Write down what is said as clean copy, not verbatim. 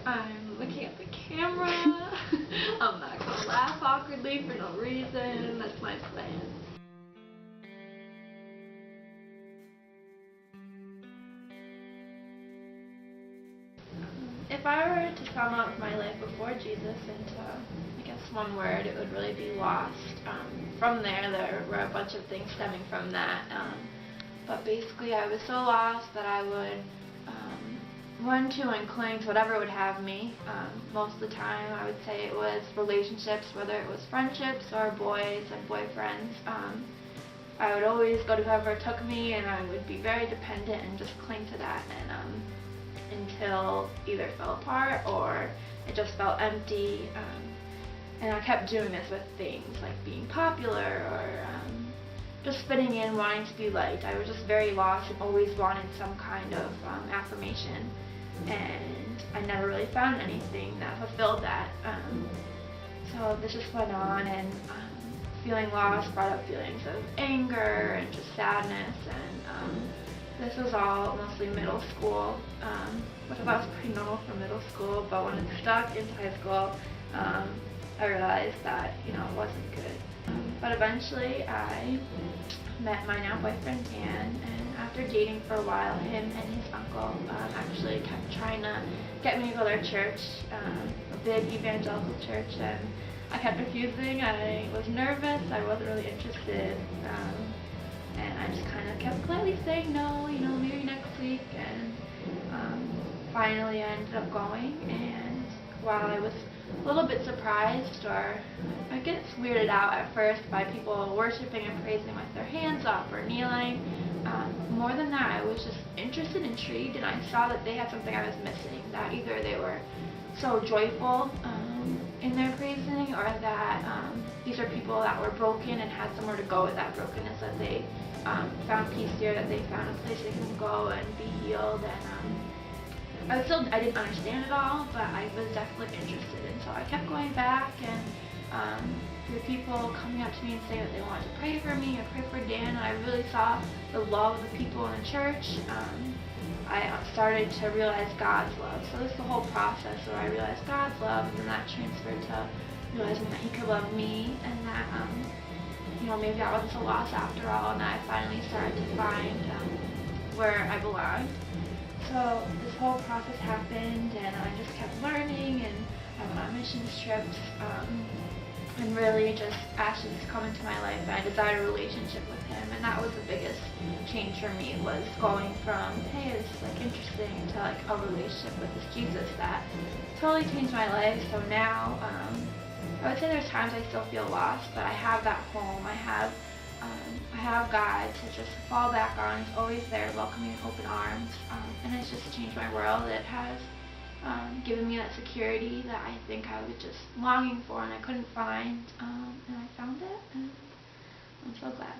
I'm looking at the camera. I'm not going to laugh awkwardly for no reason. That's my plan. If I were to sum up my life before Jesus into, I guess, one word, it would really be lost. From there were a bunch of things stemming from that. But basically, I was so lost that I would run to and cling to whatever would have me. Most of the time, I would say it was relationships, whether it was friendships or boys and boyfriends. I would always go to whoever took me, and I would be very dependent and just cling to that. And until either fell apart or it just felt empty. And I kept doing this with things like being popular or just fitting in, wanting to be liked. I was just very lost and always wanted some kind of affirmation. And I never really found anything that fulfilled that. So this just went on, and feeling lost brought up feelings of anger and just sadness. And this was all mostly middle school, which I thought was pretty normal for middle school, but when it stuck into high school, I realized that, it wasn't good. But eventually I met my now boyfriend Dan, and after dating for a while, him and his uncle actually kept trying to get me to go to their church, a big evangelical church, and I kept refusing. I was nervous, I wasn't really interested. And I just kind of kept politely saying no, maybe next week, and finally I ended up going. And while I was a little bit surprised, or I get weirded out at first by people worshiping and praising with their hands up or kneeling, more than that, I was just interested, intrigued, and I saw that they had something I was missing, that either they were so joyful in their praising, or that these are people that were broken and had somewhere to go with that brokenness, that they found peace here, that they found a place they can go and be healed. And I didn't understand it all, but I was definitely interested, and so I kept going back, and there were people coming up to me and saying that they wanted to pray for me or pray for Dan, and I really saw the love of the people in the church. I started to realize God's love. So this is the whole process where I realized God's love, and then that transferred to realizing that He could love me, and that maybe I wasn't so lost after all, and that I finally started to find where I belonged. So this whole process happened, and I just kept learning, and I went on missions trips, and really just asked Jesus to come into my life, and I desired a relationship with Him, and that was the biggest change for me, was going from, hey, this is interesting, to a relationship with this Jesus that totally changed my life. So now, I would say there's times I still feel lost, but I have that home. I have God to just fall back on. He's always there, welcoming with open arms, and it's just changed my world. It has given me that security that I think I was just longing for and I couldn't find, and I found it, and I'm so glad.